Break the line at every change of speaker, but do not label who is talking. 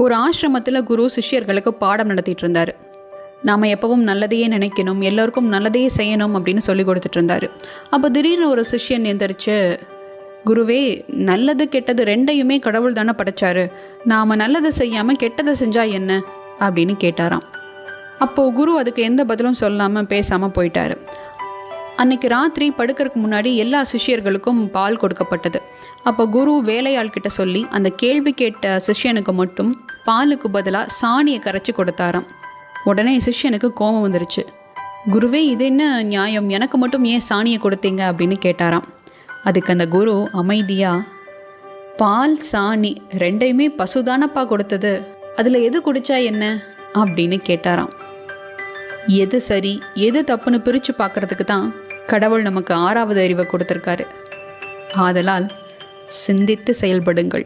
ஒரு ஆசிரமத்தில் குரு சிஷ்யர்களுக்கு பாடம் நடத்திட்டு இருந்தார். நாம் எப்பவும் நல்லதையே நினைக்கணும், எல்லோருக்கும் நல்லதையே செய்யணும் அப்படின்னு சொல்லி கொடுத்துட்டு இருந்தார். அப்போ திடீர்னு ஒரு சிஷ்யன் எந்திரிச்சு, குருவே, நல்லது கெட்டது ரெண்டையுமே கடவுள் தானே படைச்சாரு, நாம் நல்லதை செய்யாமல் கெட்டதை செஞ்சால் என்ன அப்படின்னு கேட்டாராம். அப்போது குரு அதுக்கு எந்த பதிலும் சொல்லாமல் பேசாமல் போயிட்டார். அன்னைக்கு ராத்திரி படுக்கிறதுக்கு முன்னாடி எல்லா சிஷ்யர்களுக்கும் பால் கொடுக்கப்பட்டது. அப்போ குரு வேலையாள்கிட்ட சொல்லி அந்த கேள்வி கேட்ட சிஷ்யனுக்கு மட்டும் பாலுக்கு பதிலாக சாணியை கரைச்சி கொடுத்தாராம். உடனே சிஷ்யனுக்கு கோபம் வந்துருச்சு. குருவே, இது என்ன நியாயம், எனக்கு மட்டும் ஏன் சாணியை கொடுத்தீங்க அப்படின்னு கேட்டாராம். அதுக்கு அந்த குரு அமைதியாக, பால் சாணி ரெண்டையுமே பசுதானப்பா கொடுத்தது, அதில் எது குடிச்சா என்ன அப்படின்னு கேட்டாராம். எது சரி எது தப்புன்னு பிரித்து பார்க்குறதுக்கு தான் கடவுள் நமக்கு 6வது அறிவை கொடுத்துருக்காரு. ஆதலால் சிந்தித்து செயல்படுங்கள்.